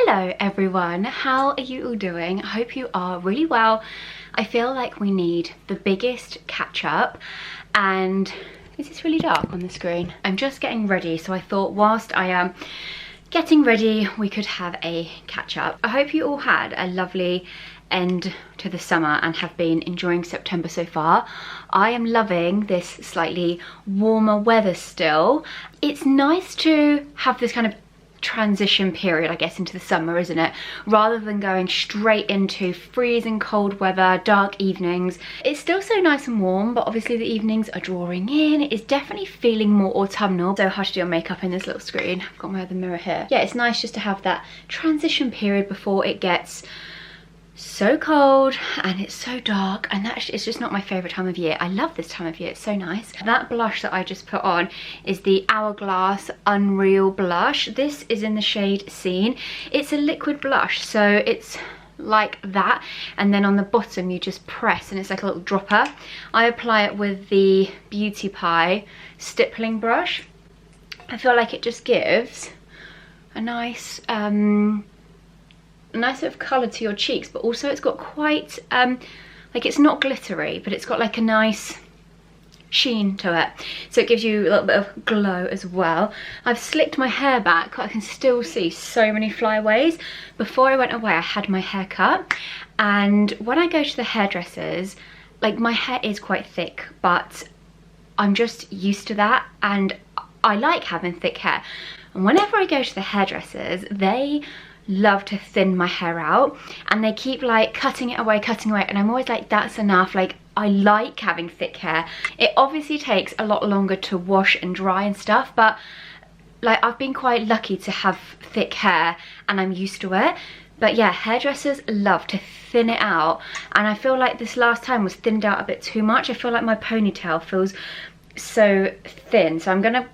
Hello everyone, how are you all doing? I hope you are really well. I feel like we need the biggest catch up, and is this really dark on the screen? I'm just getting ready, so I thought whilst I am getting ready we could have a catch up. I hope you all had a lovely end to the summer and have been enjoying September so far. I am loving this slightly warmer weather still. It's nice to have this kind of transition period, I guess, into the summer, isn't it? Rather than going straight into freezing cold weather, dark evenings. It's still so nice and warm, but obviously the evenings are drawing in. It's definitely feeling more autumnal. So hard to do your makeup in this little screen. I've got my other mirror here. Yeah, it's nice just to have that transition period before it gets so cold and it's so dark, and it's just not my favorite time of year. I love this time of year, it's so nice. That blush that I just put on is the Hourglass Unreal blush. This is in the shade Scene. It's a liquid blush, so it's like that, and then on the bottom you just press and it's like a little dropper. I apply it with the Beauty Pie stippling brush. I feel like it just gives a nice sort of colour to your cheeks, but also it's got quite like, it's not glittery, but it's got like a nice sheen to it, so it gives you a little bit of glow as well. I've slicked my hair back. I can still see so many flyaways. Before I went away I had my hair cut, and when I go to the hairdressers, like, my hair is quite thick, but I'm just used to that, and I like having thick hair. And whenever I go to the hairdressers, they love to thin my hair out, and they keep like cutting it away, and I'm always like, that's enough. Like, I like having thick hair. It obviously takes a lot longer to wash and dry and stuff, but like, I've been quite lucky to have thick hair and I'm used to it. But yeah, hairdressers love to thin it out, and I feel like this last time was thinned out a bit too much. I feel like my ponytail feels so thin, so I'm gonna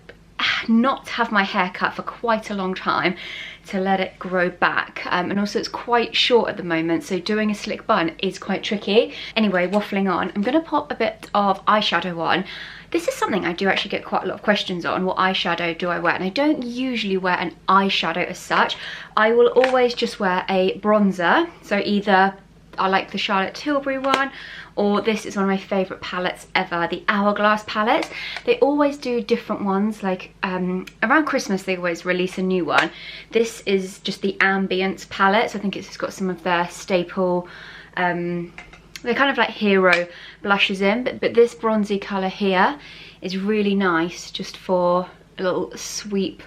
not have my hair cut for quite a long time to let it grow back, and also it's quite short at the moment, so doing a slick bun is quite tricky. Anyway, waffling on, I'm gonna pop a bit of eyeshadow on. This is something I do actually get quite a lot of questions on. What eyeshadow do I wear? And I don't usually wear an eyeshadow as such. I will always just wear a bronzer, so either I like the Charlotte Tilbury one, or this is one of my favourite palettes ever, the Hourglass palettes. They always do different ones, like around Christmas they always release a new one. This is just the Ambience palette, so I think it's just got some of their staple, they're kind of like hero blushes in, but this bronzy colour here is really nice just for a little sweep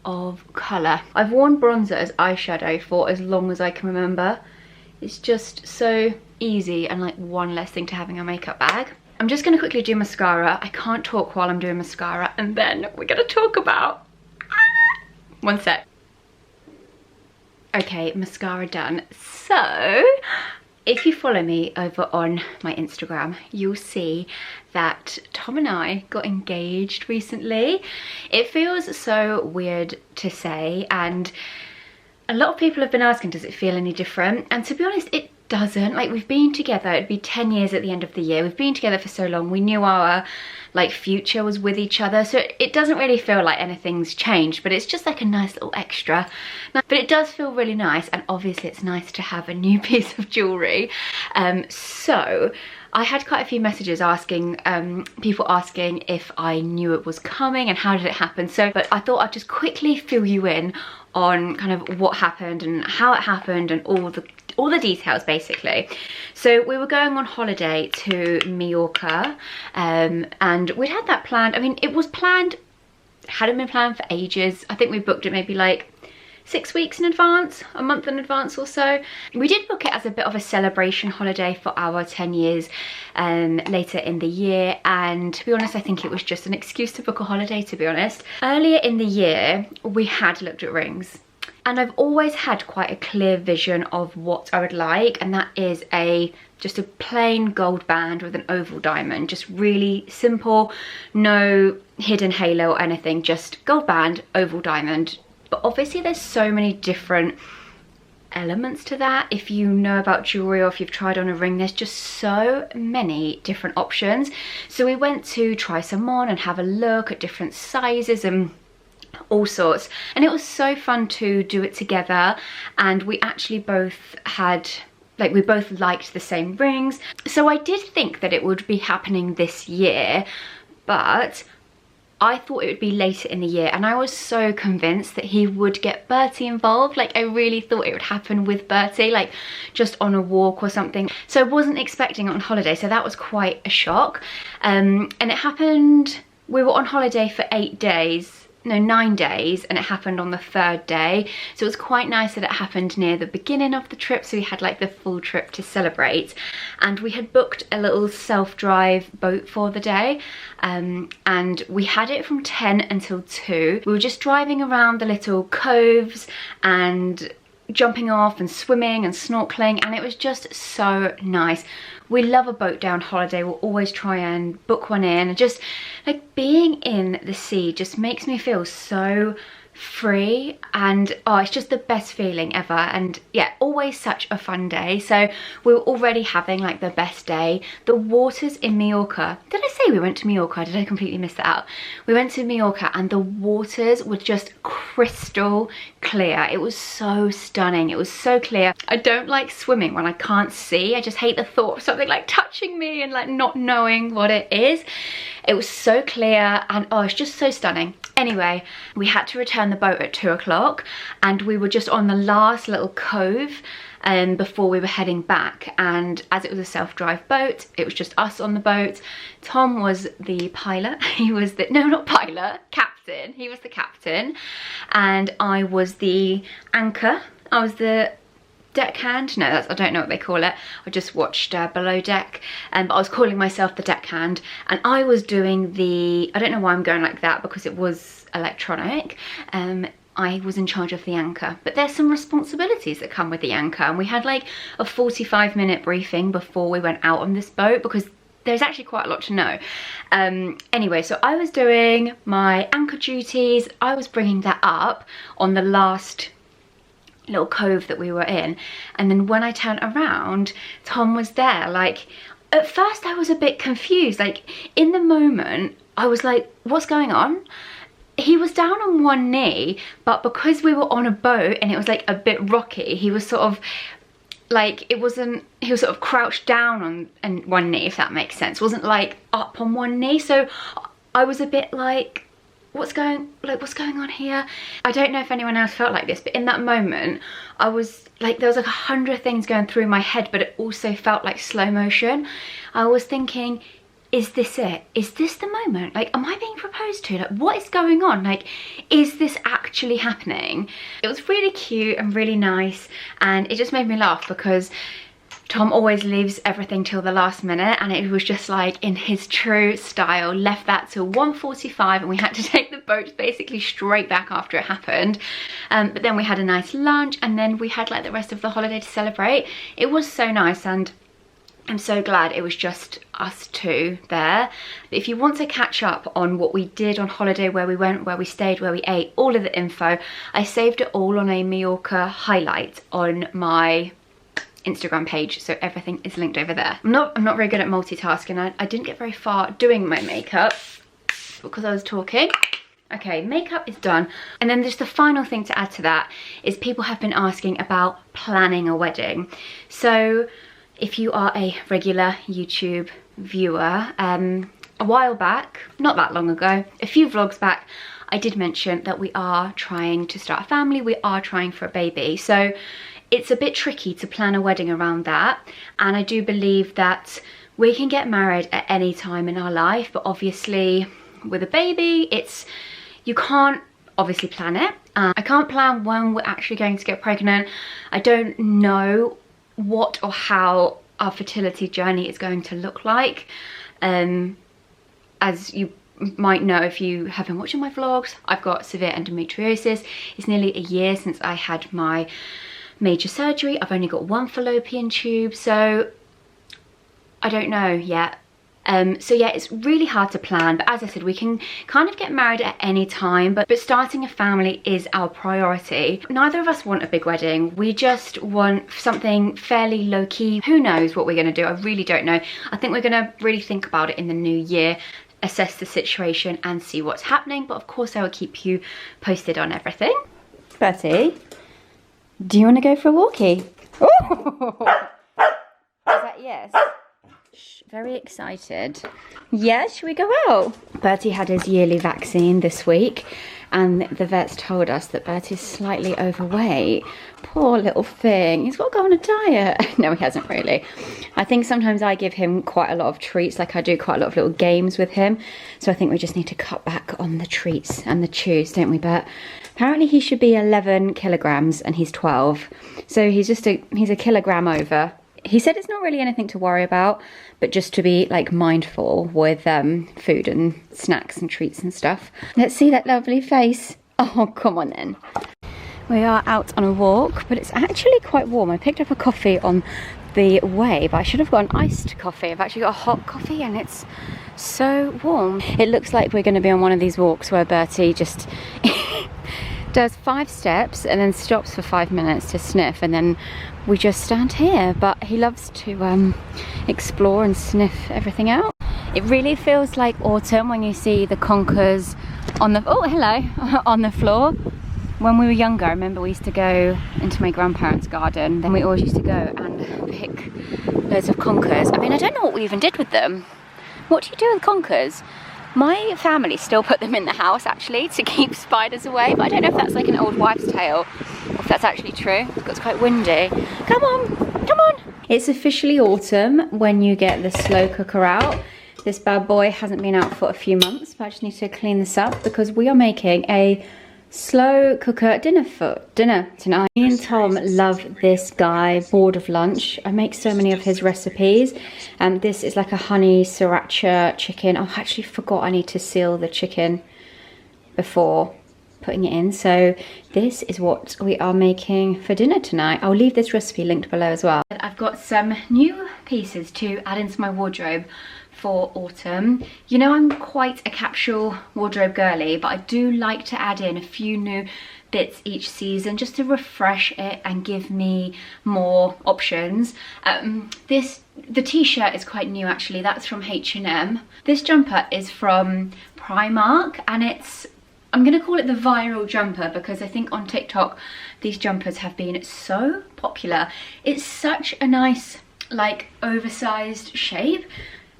of colour. I've worn bronzer as eyeshadow for as long as I can remember. It's just so easy and like one less thing to have in your makeup bag. I'm just going to quickly do mascara. I can't talk while I'm doing mascara, and then we're going to talk about... One sec. Okay, mascara done. So, if you follow me over on my Instagram, you'll see that Tom and I got engaged recently. It feels so weird to say, and a lot of people have been asking, does it feel any different? And to be honest, it doesn't. Like, we've been together, it'd be 10 years at the end of the year. We've been together for so long. We knew our like future was with each other, so it doesn't really feel like anything's changed, but it's just like a nice little extra. But it does feel really nice, and obviously it's nice to have a new piece of jewellery. So I had quite a few messages asking, people asking if I knew it was coming and how did it happen. But I thought I'd just quickly fill you in on kind of what happened and how it happened and all the details basically. So we were going on holiday to Mallorca, and we'd had that planned. I mean, it was planned, hadn't been planned for ages. I think we booked it maybe like 6 weeks in advance, a month in advance or so. We did book it as a bit of a celebration holiday for our 10 years later in the year, and to be honest, I think it was just an excuse to book a holiday, to be honest. Earlier in the year, we had looked at rings, and I've always had quite a clear vision of what I would like, and that is just a plain gold band with an oval diamond, just really simple, no hidden halo or anything, just gold band, oval diamond. But obviously there's so many different elements to that. If you know about jewellery or if you've tried on a ring, there's just so many different options. So we went to try some on and have a look at different sizes and all sorts, and it was so fun to do it together. And we actually both had, like, we both liked the same rings, so I did think that it would be happening this year, but I thought it would be later in the year, and I was so convinced that he would get Bertie involved. Like, I really thought it would happen with Bertie, like just on a walk or something. So I wasn't expecting it on holiday, so that was quite a shock. And it happened, we were on holiday for 8 days, no, 9 days, and it happened on the 3rd day. So it was quite nice that it happened near the beginning of the trip, so we had like the full trip to celebrate. And we had booked a little self-drive boat for the day, and we had it from 10 until 2. We were just driving around the little coves and jumping off and swimming and snorkeling, and it was just so nice. We love a boat down holiday. We'll always try and book one in, and just like being in the sea just makes me feel so free, and oh, it's just the best feeling ever. And yeah, always such a fun day. So we were already having like the best day. The waters in Mallorca, did I say we went to Mallorca? Did I completely miss that out? We went to Mallorca and the waters were just crystal clear. It was so stunning. It was so clear. I don't like swimming when I can't see. I just hate the thought of something like touching me and like not knowing what it is. It was so clear, and oh, it's just so stunning. Anyway, we had to return the boat at 2 o'clock, and we were just on the last little cove before we were heading back. And as it was a self-drive boat, it was just us on the boat. Tom was the pilot. He was the, no, not pilot, captain. He was the captain, and I was the anchor. I was the deckhand. No, that's, I don't know what they call it. I just watched Below Deck, but I was calling myself the deckhand, and I was doing the, I don't know why I'm going like that because it was electronic. I was in charge of the anchor, but there's some responsibilities that come with the anchor, and we had like a 45-minute briefing before we went out on this boat because there's actually quite a lot to know. Anyway, so I was doing my anchor duties. I was bringing that up on the last little cove that we were in, and then when I turned around, Tom was there. Like, at first I was a bit confused. Like, in the moment I was like, what's going on? He was down on one knee, but because we were on a boat and it was like a bit rocky, he was sort of like, it wasn't, he was sort of crouched down on one knee, if that makes sense. It wasn't like up on one knee. So I was a bit like, what's going on here? I don't know if anyone else felt like this, but in that moment I was like, there was like 100 things going through my head, but it also felt like slow motion. I was thinking, is this it? Is this the moment? Like, am I being proposed to? Like, what is going on? Like, is this actually happening? It was really cute and really nice, and it just made me laugh because Tom always leaves everything till the last minute, and it was just like in his true style, left that till 1:45, and we had to take the boat basically straight back after it happened. But then we had a nice lunch, and then we had like the rest of the holiday to celebrate. It was so nice, and I'm so glad it was just us two there. But if you want to catch up on what we did on holiday, where we went, where we stayed, where we ate, all of the info, I saved it all on a Mallorca highlight on my Instagram page, so everything is linked over there. I'm not very good at multitasking. I didn't get very far doing my makeup because I was talking. Okay, makeup is done. And then just the final thing to add to that is people have been asking about planning a wedding. So if you are a regular YouTube viewer, a while back, not that long ago, a few vlogs back, I did mention that we are trying to start a family. We are trying for a baby. So it's a bit tricky to plan a wedding around that, and I do believe that we can get married at any time in our life, but obviously with a baby, you can't obviously plan it. I can't plan when we're actually going to get pregnant. I don't know what or how our fertility journey is going to look like. As you might know if you have been watching my vlogs, I've got severe endometriosis. It's nearly a year since I had my major surgery. I've only got one fallopian tube, so I don't know yet. So yeah, it's really hard to plan, but as I said, we can kind of get married at any time, but starting a family is our priority. Neither of us want a big wedding. We just want something fairly low-key. Who knows what we're going to do? I really don't know. I think we're going to really think about it in the new year. assess the situation and see what's happening, but of course I will keep you posted on everything. Bertie, do you want to go for a walkie? Oh! Is that yes? Shh, very excited. Yes, should we go out? Bertie had his yearly vaccine this week, and the vets told us that Bertie's slightly overweight. Poor little thing. He's got to go on a diet. No, he hasn't really. I think sometimes I give him quite a lot of treats, like I do quite a lot of little games with him. So I think we just need to cut back on the treats and the chews, don't we, Bert? Apparently he should be 11 kilograms and he's 12. So he's a kilogram over. He said it's not really anything to worry about, but just to be like mindful with food and snacks and treats and stuff. Let's see that lovely face. Oh, come on then. We are out on a walk, but it's actually quite warm. I picked up a coffee on the way, but I should have got an iced coffee. I've actually got a hot coffee and it's so warm. It looks like we're going to be on one of these walks where Bertie just does 5 steps and then stops for 5 minutes to sniff, and then we just stand here. But he loves to explore and sniff everything out. It really feels like autumn when you see the conkers on the on the floor. When we were younger, I remember we used to go into my grandparents' garden. Then we always used to go and pick loads of conkers. I mean, I don't know what we even did with them. What do you do with conkers? My family still put them in the house, actually, to keep spiders away. But I don't know if that's like an old wives' tale, or if that's actually true. It's quite windy. Come on, come on. It's officially autumn when you get the slow cooker out. This bad boy hasn't been out for a few months, but I just need to clean this up because we are making a slow cooker dinner tonight. Me and Tom love this guy, Bored of Lunch. I make so many of his recipes. This is like a honey sriracha chicken. Oh, I actually forgot I need to seal the chicken before putting it in. So this is what we are making for dinner tonight. I'll leave this recipe linked below as well. I've got some new pieces to add into my wardrobe for autumn. You know, I'm quite a capsule wardrobe girly, but I do like to add in a few new bits each season just to refresh it and give me more options. The t-shirt is quite new actually. That's from H&M. This jumper is from Primark, and I'm gonna call it the viral jumper because I think on TikTok these jumpers have been so popular. It's such a nice, like, oversized shape.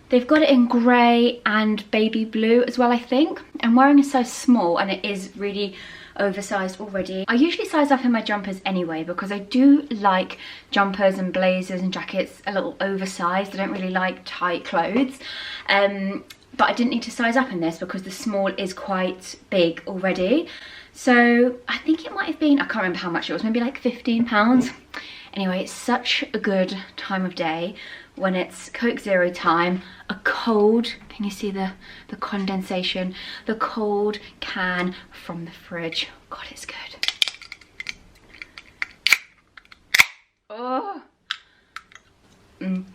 They've got it in grey and baby blue as well, I think. I'm wearing a size small and it is really oversized already. I usually size up in my jumpers anyway because I do like jumpers and blazers and jackets a little oversized. I don't really like tight clothes. But I didn't need to size up in this because the small is quite big already. So I think it might have been, I can't remember how much it was, maybe like £15. Anyway, it's such a good time of day when it's Coke Zero time, a cold, can you see the condensation? The cold can from the fridge. God, it's good. Oh. And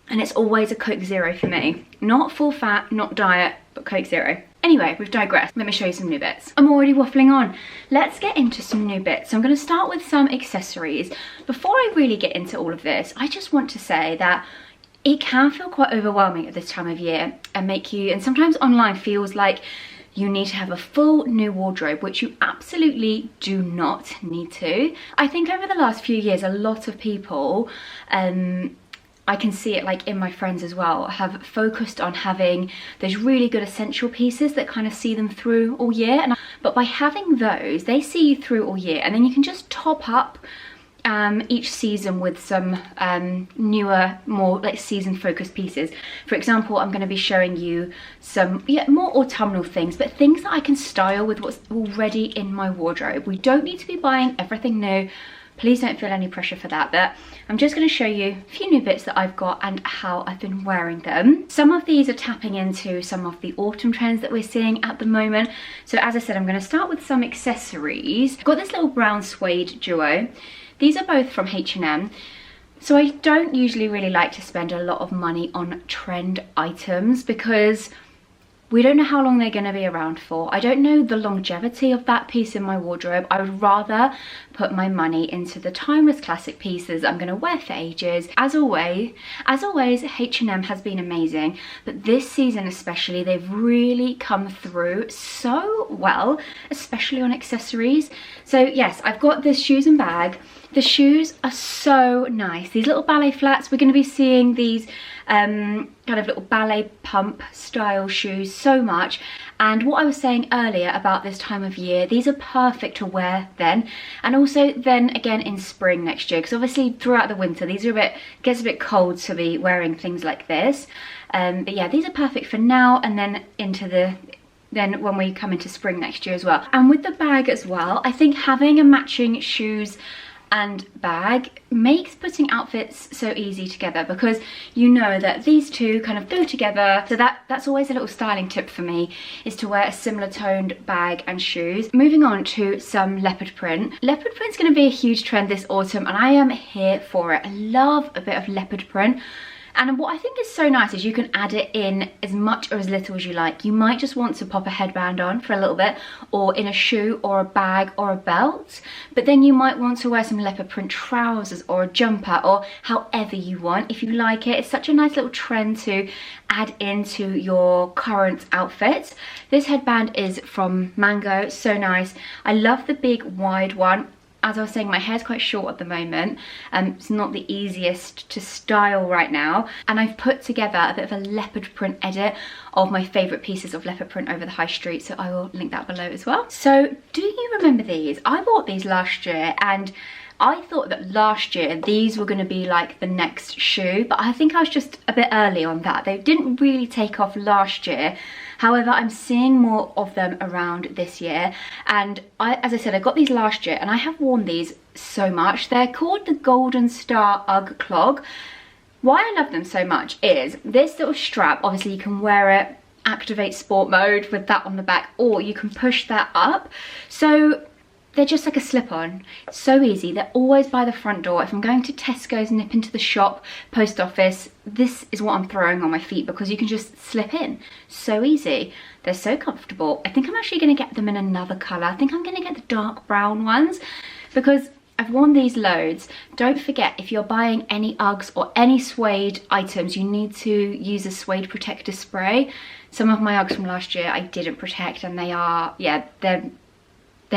it's always a Coke Zero for me. Not full fat, not diet, but Coke Zero. Anyway, we've digressed. Let me show you some new bits. I'm already waffling on. Let's get into some new bits. So I'm going to start with some accessories. Before I really get into all of this, I just want to say that it can feel quite overwhelming at this time of year and sometimes online feels like you need to have a full new wardrobe, which you absolutely do not need to. I think over the last few years, a lot of people, I can see it like in my friends as well, have focused on having those really good essential pieces that kind of see them through all year. But by having those, they see you through all year, and then you can just top up each season with some newer, more like season focused pieces. For example, I'm going to be showing you some more autumnal things, but things that I can style with what's already in my wardrobe. We don't need to be buying everything new. Please don't feel any pressure for that, but I'm just going to show you a few new bits that I've got and how I've been wearing them. Some of these are tapping into some of the autumn trends that we're seeing at the moment. So as I said, I'm going to start with some accessories. I've got this little brown suede duo. These are both from H&M. So I don't usually really like to spend a lot of money on trend items because We don't know how long they're going to be around for. I don't know the longevity of that piece in my wardrobe. I would rather put my money into the timeless classic pieces I'm going to wear for ages. As always, H&M has been amazing, but this season especially, they've really come through so well, especially on accessories. So yes, I've got this shoes and bag. The shoes are so nice. These little ballet flats, we're going to be seeing these kind of little ballet pump style shoes so much. And what I was saying earlier about this time of year, these are perfect to wear then, and also then again in spring next year, because obviously throughout the winter these are gets a bit cold to be wearing things like this. But yeah, these are perfect for now and then then when we come into spring next year as well. And with the bag as well, I think having a matching shoes and bag makes putting outfits so easy together, because you know that these two kind of go together. So that's always a little styling tip for me, is to wear a similar toned bag and shoes. Moving on to some leopard print. Leopard print's going to be a huge trend this autumn and I am here for it. I love a bit of leopard print. And what I think is so nice is you can add it in as much or as little as you like. You might just want to pop a headband on for a little bit, or in a shoe or a bag or a belt, but then you might want to wear some leopard print trousers or a jumper, or however you want if you like it. It's such a nice little trend to add into your current outfits. This headband is from Mango, so nice. I love the big wide one. As I was saying, my hair's quite short at the moment. It's not the easiest to style right now. And I've put together a bit of a leopard print edit of my favourite pieces of leopard print over the high street. So I will link that below as well. So do you remember these? I bought these last year and I thought that last year these were going to be like the next shoe, but I think I was just a bit early on that. They didn't really take off last year. However, I'm seeing more of them around this year. And as I said, I got these last year and I have worn these so much. They're called the Golden Star Ugg Clog. Why I love them so much is this little strap. Obviously you can wear it, activate sport mode with that on the back, or you can push that up. So they're just like a slip-on. So easy. They're always by the front door. If I'm going to Tesco's, nip into the shop, post office, this is what I'm throwing on my feet, because you can just slip in. So easy. They're so comfortable. I think I'm actually going to get them in another colour. I think I'm going to get the dark brown ones, because I've worn these loads. Don't forget, if you're buying any Uggs or any suede items, you need to use a suede protector spray. Some of my Uggs from last year I didn't protect, and they are, yeah, they're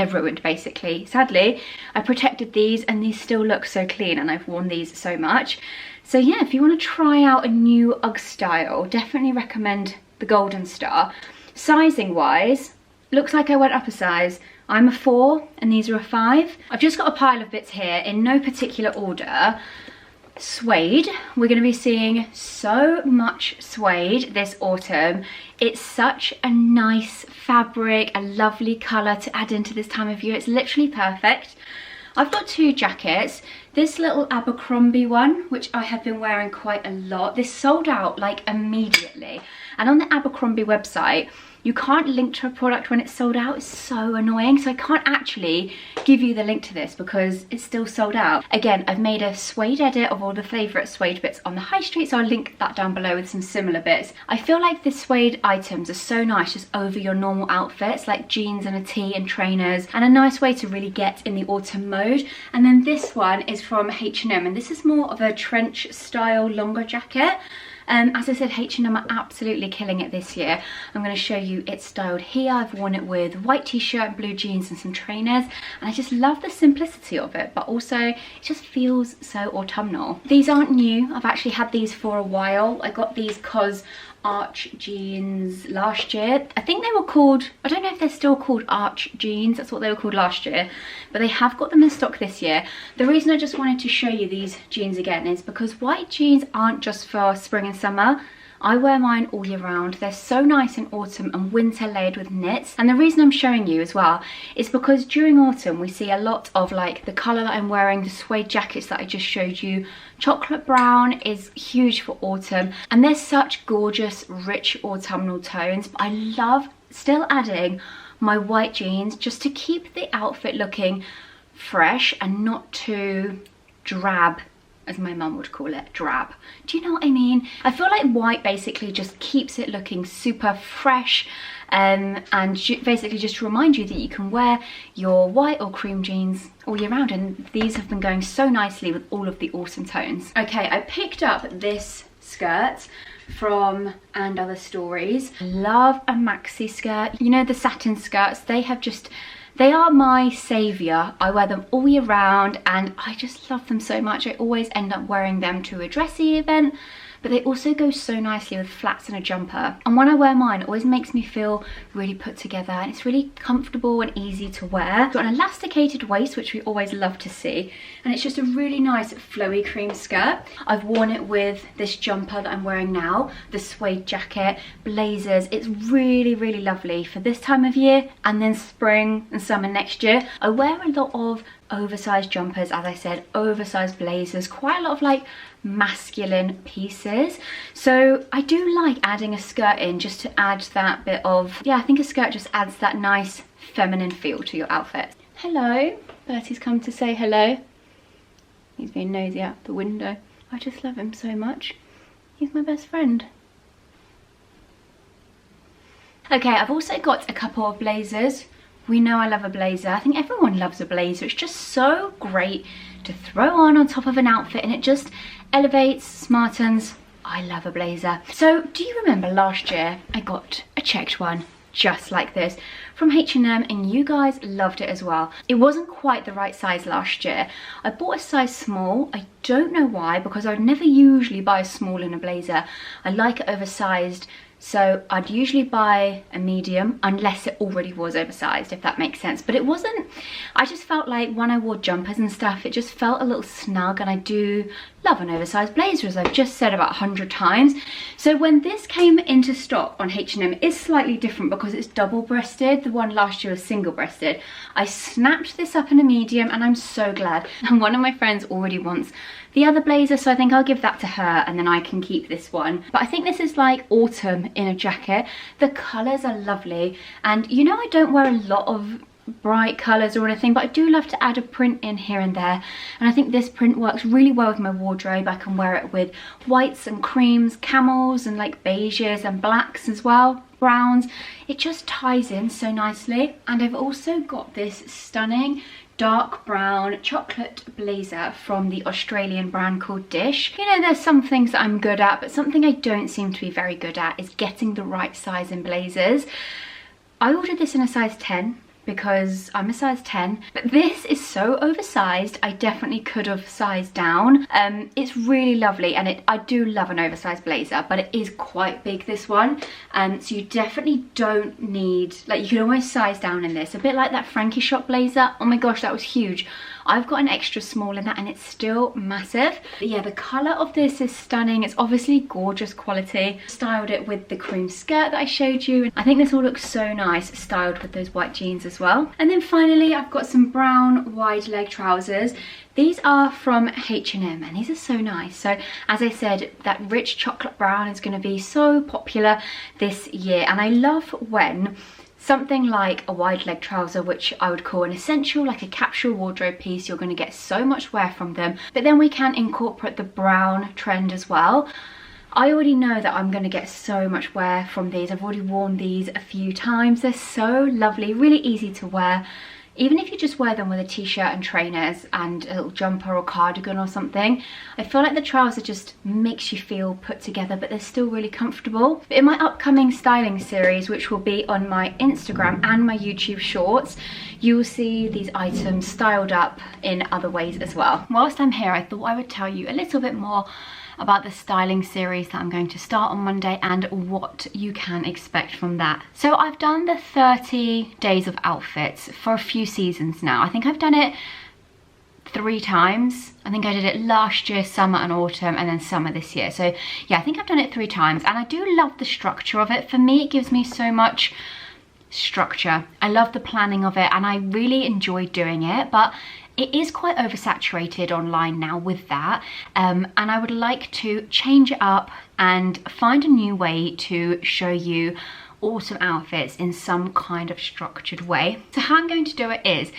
ruined basically. Sadly, I protected these and these still look so clean, and I've worn these so much. So yeah, if you want to try out a new Ugg style, definitely recommend the Golden Star. Sizing wise, looks like I went up a size. I'm a 4 and these are a 5. I've just got a pile of bits here in no particular order. Suede, we're going to be seeing so much suede this autumn. It's such a nice fabric, a lovely colour to add into this time of year. It's literally perfect. I've got 2 jackets. This little Abercrombie one, which I have been wearing quite a lot, this sold out like immediately. And on the Abercrombie website, you can't link to a product when it's sold out. It's so annoying. So I can't actually give you the link to this because it's still sold out. Again, I've made a suede edit of all the favourite suede bits on the high street, so I'll link that down below with some similar bits. I feel like the suede items are so nice just over your normal outfits, like jeans and a tee and trainers, and a nice way to really get in the autumn mode. And then this one is from H&M, and this is more of a trench style longer jacket. As I said, H&M are absolutely killing it this year. I'm going to show you it styled here. I've worn it with white t-shirt, blue jeans and some trainers, and I just love the simplicity of it, but also it just feels so autumnal. These aren't new. I've actually had these for a while. I got these cause Arch jeans last year. I think they were called, I don't know if they're still called Arch jeans, that's what they were called last year, but they have got them in stock this year. The reason I just wanted to show you these jeans again is because white jeans aren't just for spring and summer. I wear mine all year round. They're so nice in autumn and winter layered with knits. And the reason I'm showing you as well is because during autumn we see a lot of like the colour that I'm wearing, the suede jackets that I just showed you. Chocolate brown is huge for autumn, and they're such gorgeous, rich autumnal tones. But I love still adding my white jeans just to keep the outfit looking fresh and not too drab as my mum would call it, drab. Do you know what I mean? I feel like white basically just keeps it looking super fresh, and basically just to remind you that you can wear your white or cream jeans all year round, and these have been going so nicely with all of the autumn tones. Okay, I picked up this skirt from And Other Stories. Love a maxi skirt. You know, the satin skirts, they are my saviour. I wear them all year round and I just love them so much. I always end up wearing them to a dressy event, but they also go so nicely with flats and a jumper. And when I wear mine, it always makes me feel really put together, and it's really comfortable and easy to wear. It's got an elasticated waist, which we always love to see, and it's just a really nice flowy cream skirt. I've worn it with this jumper that I'm wearing now, the suede jacket, blazers. It's really, really lovely for this time of year and then spring and summer next year. I wear a lot of oversized jumpers, as I said, oversized blazers, quite a lot of like masculine pieces. So I do like adding a skirt in just to add that bit of, yeah, I think a skirt just adds that nice feminine feel to your outfit. Hello, Bertie's come to say hello. He's being nosy out the window. I just love him so much. He's my best friend. Okay, I've also got a couple of blazers. We know I love a blazer. I think everyone loves a blazer. It's just so great to throw on top of an outfit, and it just elevates, smartens. I love a blazer. So do you remember last year I got a checked one just like this from H&M, and you guys loved it as well. It wasn't quite the right size last year. I bought a size small. I don't know why, because I would never usually buy a small in a blazer. I like it oversized. So I'd usually buy a medium unless it already was oversized, if that makes sense. But it wasn't, I just felt like when I wore jumpers and stuff, it just felt a little snug, and I do love an oversized blazer, as I've just said about 100 times. So when this came into stock on H&M, it is slightly different because it's double-breasted. The one last year was single-breasted. I snapped this up in a medium and I'm so glad. And one of my friends already wants the other blazer, so I think I'll give that to her and then I can keep this one. But I think this is like autumn in a jacket. The colours are lovely, and you know I don't wear a lot of bright colours or anything, but I do love to add a print in here and there, and I think this print works really well with my wardrobe. I can wear it with whites and creams, camels and like beiges and blacks as well, browns. It just ties in so nicely. And I've also got this stunning dark brown chocolate blazer from the Australian brand called Dish. You know, there's some things that I'm good at, but something I don't seem to be very good at is getting the right size in blazers. I ordered this in a size 10 because I'm a size 10, but this is so oversized. I definitely could have sized down. It's really lovely, and I do love an oversized blazer, but it is quite big, this one, so you definitely don't need, like, you can almost size down in this, a bit like that Frankie Shop blazer. Oh my gosh, that was huge. I've got an extra small in that and it's still massive. But yeah, the colour of this is stunning. It's obviously gorgeous quality. Styled it with the cream skirt that I showed you. I think this all looks so nice, styled with those white jeans as well. And then finally, I've got some brown wide leg trousers. These are from H&M and these are so nice. So as I said, that rich chocolate brown is going to be so popular this year. And I love when something like a wide leg trouser, which I would call an essential, like a capsule wardrobe piece, you're going to get so much wear from them. But then we can incorporate the brown trend as well. I already know that I'm going to get so much wear from these. I've already worn these a few times. They're so lovely, really easy to wear. Even if you just wear them with a t-shirt and trainers and a little jumper or cardigan or something, I feel like the trouser just makes you feel put together, but they're still really comfortable. But in my upcoming styling series, which will be on my Instagram and my YouTube shorts, you will see these items styled up in other ways as well. Whilst I'm here, I thought I would tell you a little bit more about the styling series that I'm going to start on Monday and what you can expect from that. So I've done the 30 days of outfits for a few seasons now. I think I've done it 3 times. I think I did it last year, summer and autumn, and then summer this year. So yeah, I think I've done it 3 times, and I do love the structure of it. For me, it gives me so much structure. I love the planning of it and I really enjoy doing it, but it is quite oversaturated online now with that, and I would like to change it up and find a new way to show you autumn outfits in some kind of structured way. So how I'm going to do it is,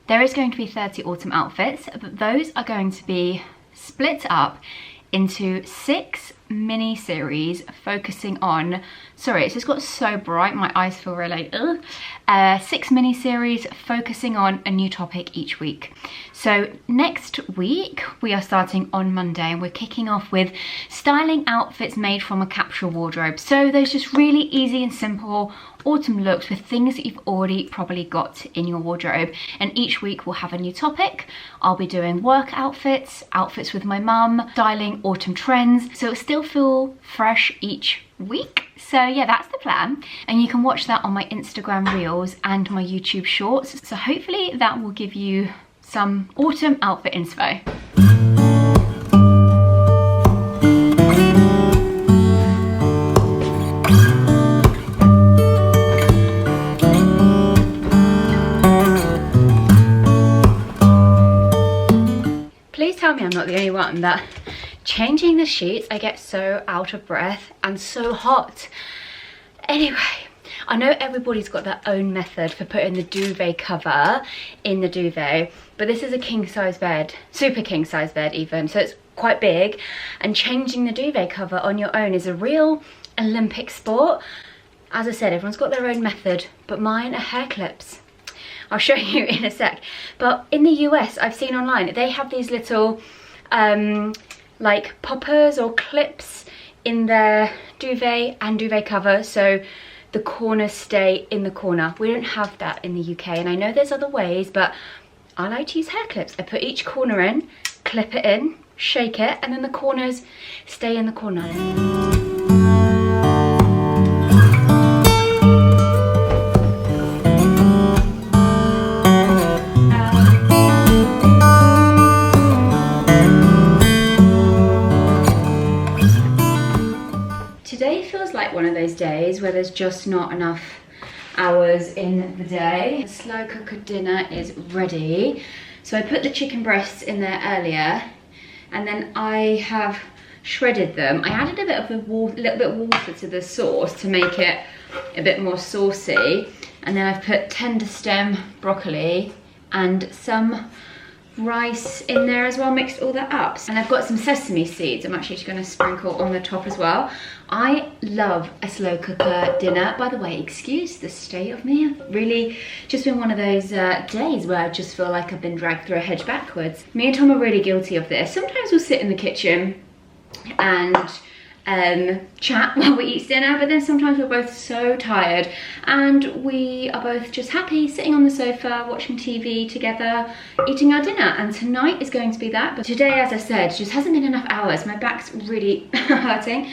there is going to be 30 autumn outfits, but those are going to be split up into 6 mini series focusing on, sorry, it's just got so bright, my eyes feel really, 6 mini series focusing on a new topic each week. So next week we are starting on Monday, and we're kicking off with styling outfits made from a capsule wardrobe. So those just really easy and simple autumn looks with things that you've already probably got in your wardrobe, and each week we'll have a new topic. I'll be doing work outfits, outfits with my mum, styling autumn trends, so it'll still feel fresh each week. So yeah, that's the plan, and you can watch that on my Instagram reels and my YouTube shorts, so hopefully that will give you some autumn outfit inspo. Please tell me I'm not the only one that changing the sheets, I get so out of breath and so hot. Anyway, I know everybody's got their own method for putting the duvet cover in the duvet, but this is a king size bed, super king size bed even, so it's quite big, and changing the duvet cover on your own is a real Olympic sport. As I said, everyone's got their own method, but mine are hair clips. I'll show you in a sec. But in the US, I've seen online, they have these little like poppers or clips in their duvet and duvet cover, so the corners stay in the corner. We don't have that in the UK, and I know there's other ways, but I like to use hair clips. I put each corner in, clip it in, shake it, and then the corners stay in the corner. Today feels like one of those days where there's just not enough hours in the day. The slow cooker dinner is ready. So I put the chicken breasts in there earlier, and then I have shredded them. I added a bit of little bit of water to the sauce to make it a bit more saucy. And then I've put tender stem broccoli and some rice in there as well, mixed all that up. And I've got some sesame seeds I'm actually just going to sprinkle on the top as well. I love a slow cooker dinner. By the way, excuse the state of me. I've really just been one of those days where I just feel like I've been dragged through a hedge backwards. Me and Tom are really guilty of this. Sometimes we'll sit in the kitchen and chat while we eat dinner, but then sometimes we're both so tired and we are both just happy sitting on the sofa watching TV together, eating our dinner. And tonight is going to be that, but today, as I said, just hasn't been enough hours. My back's really hurting.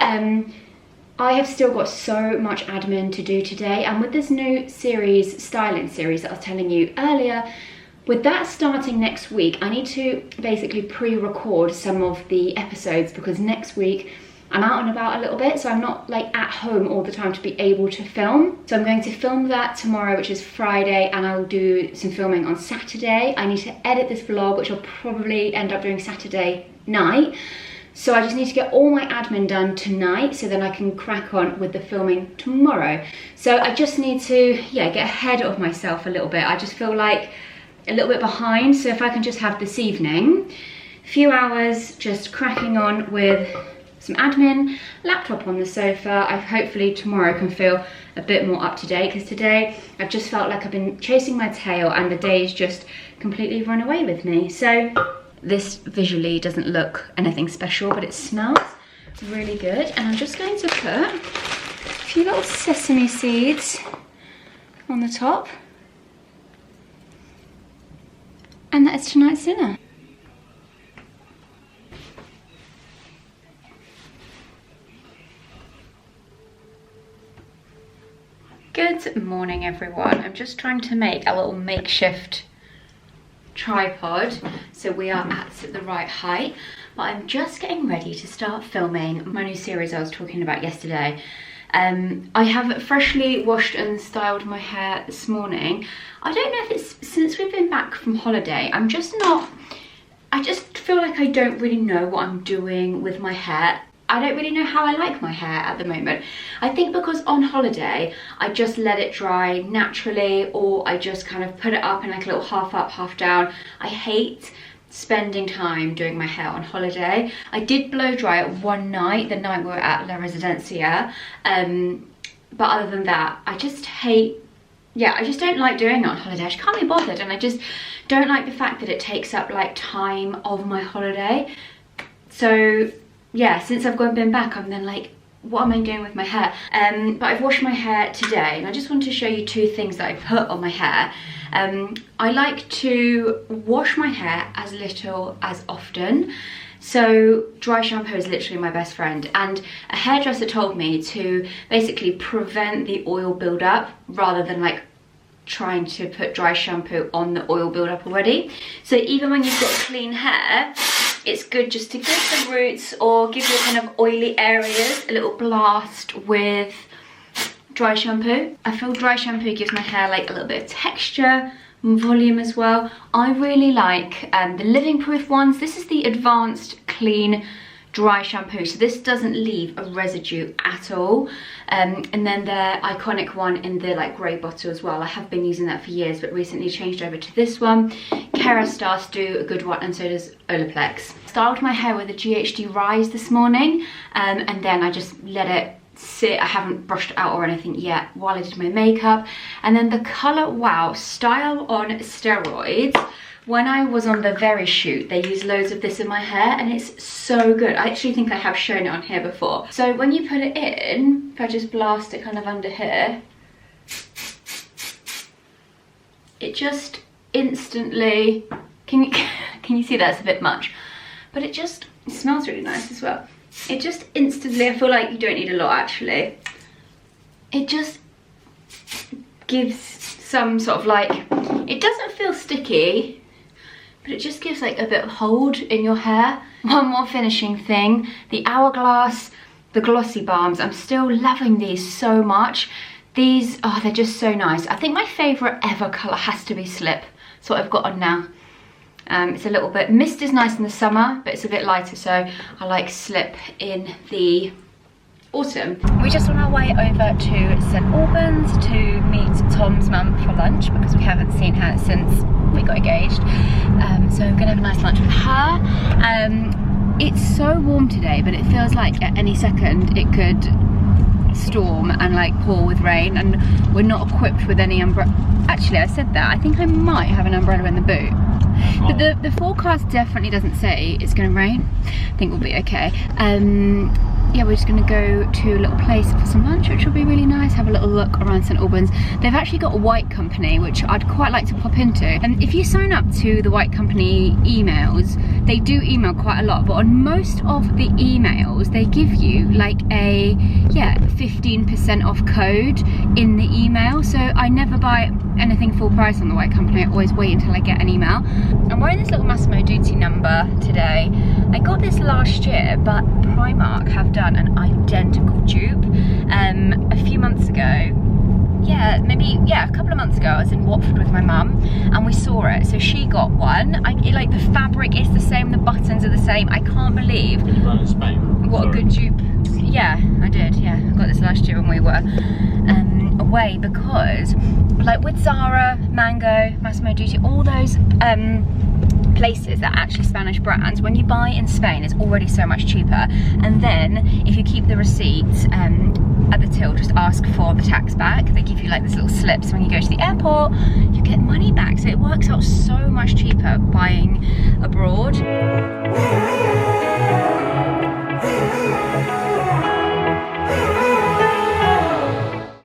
I have still got so much admin to do today, and with this new series, styling series that I was telling you earlier, with that starting next week, I need to basically pre-record some of the episodes, because next week I'm out and about a little bit, so I'm not like at home all the time to be able to film. So I'm going to film that tomorrow, which is Friday, and I'll do some filming on Saturday. I need to edit this vlog, which I'll probably end up doing Saturday night. So I just need to get all my admin done tonight, so then I can crack on with the filming tomorrow. So I just need to, yeah, get ahead of myself a little bit. I just feel like a little bit behind, so if I can just have this evening, a few hours just cracking on with some admin, laptop on the sofa, I hopefully tomorrow can feel a bit more up to date, because today I've just felt like I've been chasing my tail and the day's just completely run away with me. So this visually doesn't look anything special, but it smells really good. And I'm just going to put a few little sesame seeds on the top. And that is tonight's dinner. Good morning, everyone. I'm just trying to make a little makeshift tripod so we are at the right height, but I'm just getting ready to start filming my new series I was talking about yesterday. I have freshly washed and styled my hair this morning. I don't know if it's since we've been back from holiday, I just feel like I don't really know what I'm doing with my hair. I don't really know how I like my hair at the moment. I think because on holiday, I just let it dry naturally, or I just kind of put it up in like a little half up, half down. I hate spending time doing my hair on holiday. I did blow dry it one night, the night we were at La Residencia, but other than that, I just hate, yeah, I just don't like doing it on holiday. I just can't be bothered, and I just don't like the fact that it takes up like time of my holiday. So yeah, since I've been back, I'm then like, what am I doing with my hair? But I've washed my hair today, and I just wanted to show you two things that I put on my hair. I like to wash my hair as little as often. So dry shampoo is literally my best friend, and a hairdresser told me to basically prevent the oil buildup rather than like trying to put dry shampoo on the oil buildup already. So even when you've got clean hair, it's good just to give the roots or give your kind of oily areas a little blast with dry shampoo. I feel dry shampoo gives my hair like a little bit of texture and volume as well. I really like the living proof ones. This is the advanced clean dry shampoo, so this doesn't leave a residue at all. And then their iconic one in the like grey bottle as well. I have been using that for years, but recently changed over to this one. Kerastase do a good one, and so does Olaplex. Styled my hair with a GHD Rise this morning, and then I just let it sit. I haven't brushed it out or anything yet while I did my makeup. And then the Colour Wow Style on Steroids. When I was on the Very shoot, they used loads of this in my hair, and it's so good. I actually think I have shown it on here before. So when you put it in, if I just blast it kind of under here, it just instantly, can you see that's a bit much? But it smells really nice as well. It just instantly, I feel like you don't need a lot actually. It just gives some sort of like, it doesn't feel sticky, but it just gives like a bit of hold in your hair. One more finishing thing, the Hourglass, the Glossy Balms. I'm still loving these so much. These, oh, they're just so nice. I think my favourite ever colour has to be Slip. That's what I've got on now. It's a little bit, mist is nice in the summer, but it's a bit lighter, so I like Slip in the autumn. We just on our way over to St Albans to meet Tom's mum for lunch, because we haven't seen her since we got engaged. So I'm gonna have a nice lunch with her. It's so warm today, but it feels like at any second it could storm and like pour with rain, and we're not equipped with any umbrella. Actually, I said that, I think I might have an umbrella in the boot. But the forecast definitely doesn't say it's going to rain. I think we'll be okay. Yeah, we're just going to go to a little place for some lunch, which will be really nice. Have a little look around St Albans. They've actually got a White Company, which I'd quite like to pop into. And if you sign up to the White Company emails, they do email quite a lot, but on most of the emails, they give you like a, yeah, 15% off code in the email. So I never buy anything full price on the White Company. I always wait until I get an email. I'm wearing this little Massimo Dutti number today. I got this last year, but Primark have done an identical dupe a few months ago. Yeah, maybe, yeah, a couple of months ago. I was in Watford with my mum and we saw it, so she got one. Like the fabric is the same, the buttons are the same. I can't believe. Did you buy it in Spain? What a good dupe. Yeah, I did, yeah. I got this last year when we were away, because like with Zara, Mango, Massimo Dutti, all those places that are actually Spanish brands, when you buy in Spain it's already so much cheaper, and then if you keep the receipts at the till, just ask for the tax back. They give you like this little slip, so when you go to the airport you get money back, so it works out so much cheaper buying abroad.